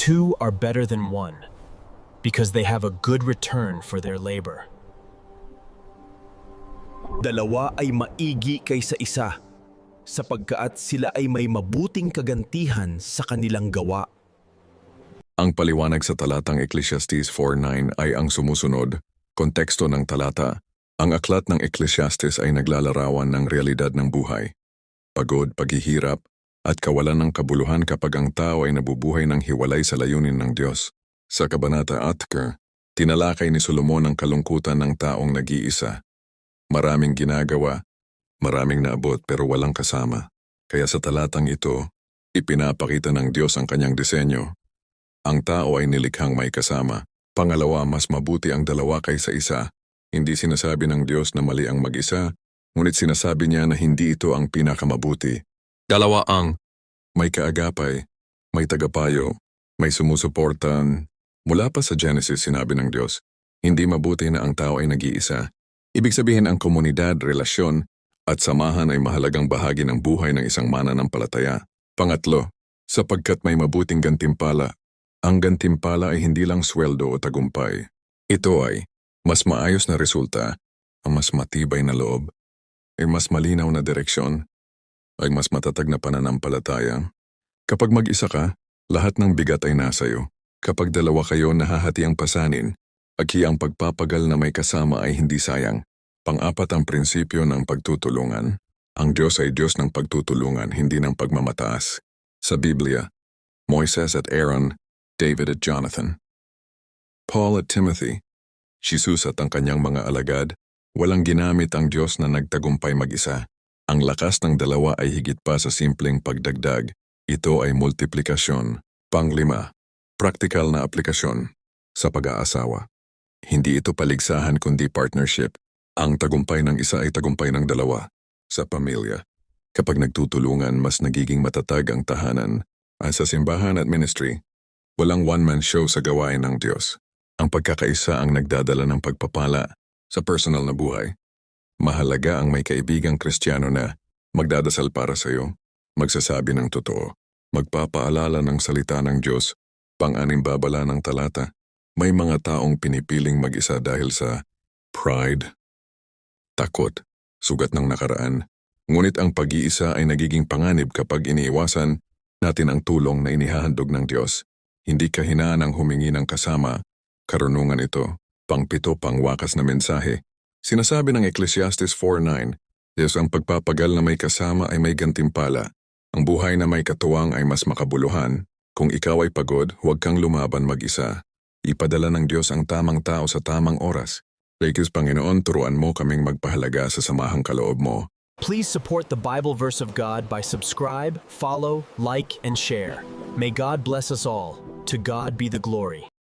two are better than one because they have a good return for their labor. Dalawa ay maigi kaysa isa, sapagkat sila ay may mabuting kagantihan sa kanilang gawa. Ang paliwanag sa talatang Ecclesiastes 4:9 ay ang sumusunod, konteksto ng talata. Ang aklat ng Ecclesiastes ay naglalarawan ng realidad ng buhay. Pagod, paghihirap, at kawalan ng kabuluhan kapag ang tao ay nabubuhay ng hiwalay sa layunin ng Diyos. Sa Kabanata 8, tinalakay ni Solomon ang kalungkutan ng taong nag-iisa. Maraming ginagawa, maraming naabot pero walang kasama. Kaya sa talatang ito, ipinapakita ng Diyos ang kanyang disenyo. Ang tao ay nilikhang may kasama. Pangalawa, mas mabuti ang dalawa kaysa isa. Hindi sinasabi ng Diyos na mali ang mag-isa, ngunit sinasabi niya na hindi ito ang pinakamabuti. Dalawa ang may kaagapay, may tagapayo, may sumusuportan. Mula pa sa Genesis sinabi ng Diyos, hindi mabuti na ang tao ay nag-iisa. Ibig sabihin ang komunidad, relasyon, at samahan ay mahalagang bahagi ng buhay ng isang mananampalataya. Pangatlo, sapagkat may mabuting gantimpala. Ang gantimpala ay hindi lang sweldo o tagumpay. Ito ay mas maayos na resulta, ang mas matibay na loob, ay mas malinaw na direksyon, ay mas matatag na pananampalataya. Kapag mag-isa ka, lahat ng bigat ay nasa iyo. Kapag dalawa kayo, nahahati ang pasanin, at ang pagpapagal na may kasama ay hindi sayang. Pang-apat ang prinsipyo ng pagtutulungan. Ang Diyos ay Diyos ng pagtutulungan, hindi ng pagmamataas. Sa Biblia, Moises at Aaron, David at Jonathan. Paul at Timothy, Jesus at ang kanyang mga alagad, walang ginamit ang Diyos na nagtagumpay mag-isa. Ang lakas ng dalawa ay higit pa sa simpleng pagdagdag. Ito ay multiplikasyon. Panglima, praktikal na aplikasyon sa pag-aasawa. Hindi ito paligsahan kundi partnership. Ang tagumpay ng isa ay tagumpay ng dalawa. Sa pamilya, kapag nagtutulungan, mas nagiging matatag ang tahanan. Sa simbahan at ministry, walang one-man show sa gawain ng Diyos. Ang pagkakaisa ang nagdadala ng pagpapala sa personal na buhay. Mahalaga ang may kaibigang Kristiyano na magdadasal para sa iyo, magsasabi ng totoo, magpapaalala ng salita ng Diyos, pang-animbabala ng talata. May mga taong pinipiling mag-isa dahil sa pride, takot, sugat ng nakaraan. Ngunit ang pag-iisa ay nagiging panganib kapag iniiwasan natin ang tulong na inihahandog ng Diyos. Hindi kahinaan ang humingi ng kasama. Karunungan ito, pang-pito, pangwakas na mensahe. Sinasabi ng Ecclesiastes 4:9, Diyos ang pagpapagal na may kasama ay may gantimpala. Ang buhay na may katuwang ay mas makabuluhan. Kung ikaw ay pagod, huwag kang lumaban mag-isa. Ipadala ng Diyos ang tamang tao sa tamang oras. Laikus Panginoon, turuan mo kaming magpahalaga sa samahang kaloob mo. Please support the Bible Verse of God by subscribe, follow, like, and share. May God bless us all. To God be the glory.